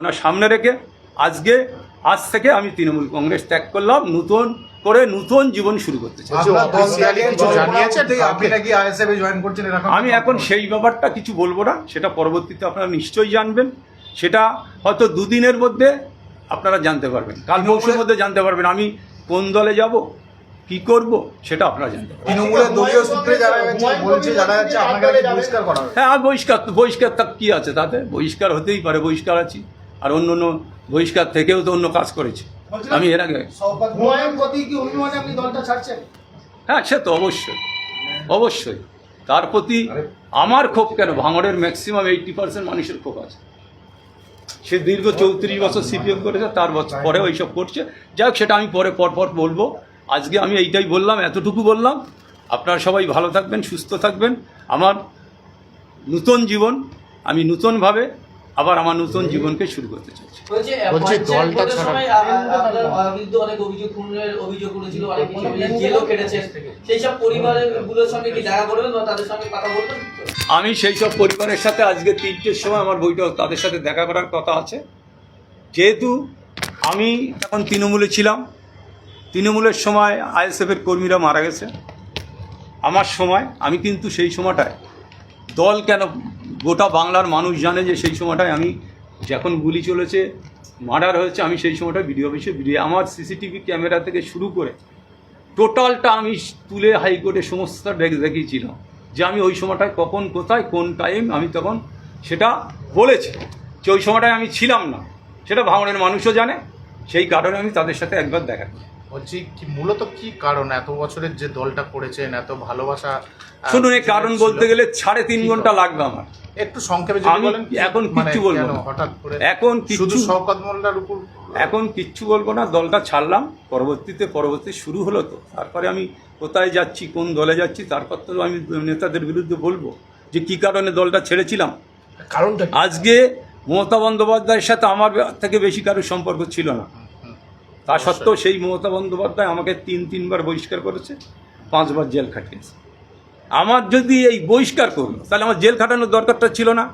ওনার সামনে রেখে আজ থেকে আমি তৃণমূল কংগ্রেস ত্যাগ করলাম, নতুন করে নতুন জীবন শুরু করতে চাই। আমি এখন সেই ব্যাপারটা কিছু বলবো না, সেটা পরবর্তীতে আপনারা নিশ্চয়ই জানবেন। সেটা হয়তো দুদিনের মধ্যে আপনারা জানতে পারবেন, কাল পরশুর মধ্যে জানতে পারবেন আমি কোন দলে যাব, কি করব, সেটা আপনারা জানতে পারবেন। তৃণমূলের দলীয় সূত্রে জানা যাচ্ছে আপনাকে বহিষ্কার করা হবে। হ্যাঁ, বহিষ্কার কি আছে তাতে? বহিষ্কার হতেই পারে, বহিষ্কার আছি। আর অন্য বহিষ্কার থেকেও তো অন্য কাজ করেছি আমি এর আগে। হ্যাঁ, সে তো অবশ্যই তার প্রতি আমার ক্ষোভ কেন, ভাঙড়ের ম্যাক্সিমাম 80% মানুষের ক্ষোভ আছে। সে দীর্ঘ 34 বছর সিপিএম করেছে, তার পরেও এইসব করছে। যাই হোক, সেটা আমি পরপর বলবো। আজকে আমি এইটাই বললাম, এতটুকু বললাম। আপনারা সবাই ভালো থাকবেন, সুস্থ থাকবেন। আমার নতুন জীবন, আমি নতুনভাবে আবার আমার নতুন জীবনকে শুরু করতে চাইছি। বলছি দলটা সময় আপনাদের বিরুদ্ধে অনেক অভিযোগ করেছিল, অনেক জেলও কেটেছেন। সেই সব পরিবারগুলোর সঙ্গে কি দেখা করবেন বা তাদের সঙ্গে কথা বলবেন? আমি সেই সব পরিবারের সাথে আজকে 3টের সময় আমার বৈঠক, তাদের সাথে দেখা করার কথা আছে। যেহেতু আমি তখন তৃণমূলে ছিলাম, তৃণমূলের সময় আইএসএফের কর্মীরা মারা গেছে আমার সময়। আমি কিন্তু সেই সময়টায় দল কেন, গোটা বাংলার মানুষ জানে যে সেই সময়টায় আমি যখন গুলি চলেছে, মার্ডার হয়েছে, আমি সেই সময়টায় বিডিও অফিসে আমার সিসিটিভি ক্যামেরা থেকে শুরু করে টোটালটা আমি তুলে হাইকোর্টে সমস্ত দেখিয়েছিলাম যে আমি ওই সময়টায় কখন, কোথায়, কোন টাইম আমি তখন সেটা বলেছি যে ওই সময়টায় আমি ছিলাম না। সেটা ভাঙড়ের মানুষও জানে। সেই কারণে আমি তাদের সাথে একবার দেখা করি। বলছি কি মূলত কি কারণ এত বছরের যে দলটা করেছেন, এত ভালোবাসা? শুনুন, এই কারণ বলতে গেলে 3.5 ঘন্টা লাগবে আমার। একটু সংক্ষেপে যদি বলেন। এখন কিচ্ছু বলবো না, হঠাৎ করে এখন শুধু শওকত মোল্লার উপর এখন কিচ্ছু বলবো না। দলটা ছাড়লাম, পরবর্তী শুরু হলো তো, তারপরে আমি কোথায় যাচ্ছি, কোন দলে যাচ্ছি, তারপর তো আমি নেতাদের বিরুদ্ধে বলবো যে কি কারণে দলটা ছেড়েছিলাম। কারণটা আজকে মমতা বন্দ্যোপাধ্যায়ের সাথে আমার থেকে বেশি কারোর সম্পর্ক ছিল না। তা সত্ত্বেও সেই মমতা বন্দ্যোপাধ্যায় আমাকে 3বার বহিষ্কার করেছে, 5বার জেল খাটিয়েছে। আমার যদি এই বহিষ্কার করলো, তাহলে আমার জেল খাটানোর দরকারটা ছিল না।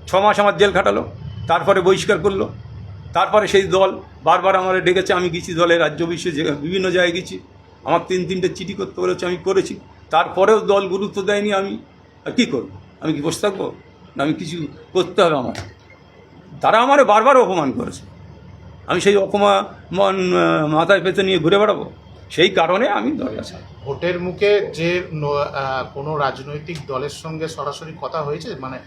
6 মাস আমার জেল খাটালো, তারপরে বহিষ্কার করলো। তারপরে সেই দল বারবার আমার ডেকেছে, আমি গেছি দলে, রাজ্য বিশ্বে বিভিন্ন জায়গায় গেছি। আমার 3-3টে চিঠি করতে বলেছে, আমি করেছি। তারপরেও দল গুরুত্ব দেয়নি। আমি কী করবো? আমি কি বসে থাকবো? না, আমি কিছু করতে হবে আমার। তারা আমার বারবার অপমান করেছে, আমি সেই অপমান মাথায় পেতে নিয়ে ঘুরে বেড়াবো? সেই কারণে আমি দল আছি। ভোটের মুখে যে কোনো রাজনৈতিক দলের সঙ্গে সরাসরি কথা হয়েছে, মানে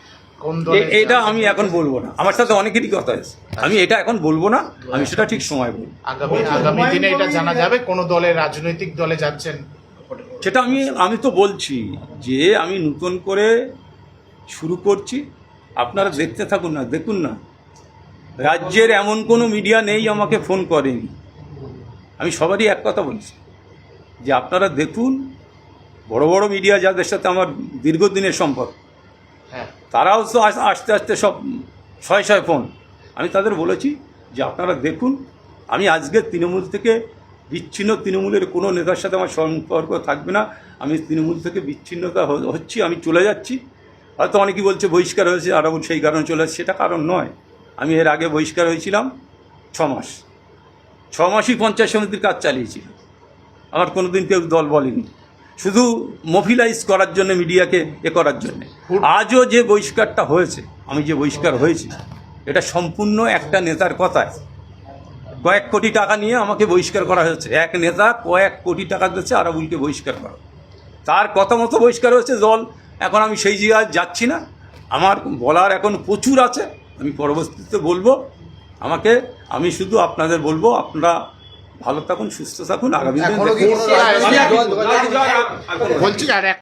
কোন দল? এটা আমি এখন বলবো না। আমার সাথে অনেকেরই কথা হয়েছে, আমি এটা এখন বলবো না। আমি সেটা ঠিক সময় বলবো। আগামী দিনে এটা জানা যাবে কোন দলে, রাজনৈতিক দলে যাচ্ছেন? সেটা আমি তো বলছি যে আমি নতুন করে শুরু করছি। আপনারা দেখতে থাকুন না, দেখুন না, রাজ্যের এমন কোনো মিডিয়া নেই আমাকে ফোন করেনি। আমি সবারই এক কথা বলছি যে আপনারা দেখুন, বড় বড় মিডিয়া যাদের সাথে আমার দীর্ঘদিনের সম্পর্ক, হ্যাঁ, তারাও তো আস্তে আস্তে সব শয়ে ফোন। আমি তাদের বলেছি যে আপনারা দেখুন, আমি আজকে তৃণমূল থেকে বিচ্ছিন্ন, তৃণমূলের কোনো নেতার সাথে আমার সম্পর্ক থাকবে না। আমি তৃণমূল থেকে বিচ্ছিন্নতা হচ্ছি, আমি চলে যাচ্ছি। হয়তো অনেকেই বলছে বহিষ্কার হয়েছে, আর সেই কারণে চলে যাচ্ছে। সেটা কারণ নয়। আমি এর আগে বহিষ্কার হয়েছিলাম 6 মাস। 6 মাসই পঞ্চায়েত সমিতির কাজ চালিয়েছিলাম। আমার কোনো দিন কেউ দল বলেনি, শুধু মোবিলাইজ করার জন্য, মিডিয়াকে করার জন্য। আজও যে বহিষ্কারটা হয়েছে, আমি যে বহিষ্কার হয়েছি, এটা সম্পূর্ণ একটা নেতার কথায়। কয়েক কোটি টাকা নিয়ে আমাকে বহিষ্কার করা হয়েছে। এক নেতা কয়েক কোটি টাকা দিচ্ছে আরাবুলকে বহিষ্কার করা, তার কথা মতো বহিষ্কার হয়েছে দল। এখন আমি সেই জায়গায় যাচ্ছি না। আমার বলার এখন প্রচুর আছে, আমি পরবর্তীতে বলবো। আমি শুধু আপনাদের বলবো, আপনারা ভালো থাকুন, সুস্থ থাকুন। আগামী দিনে বলছি আর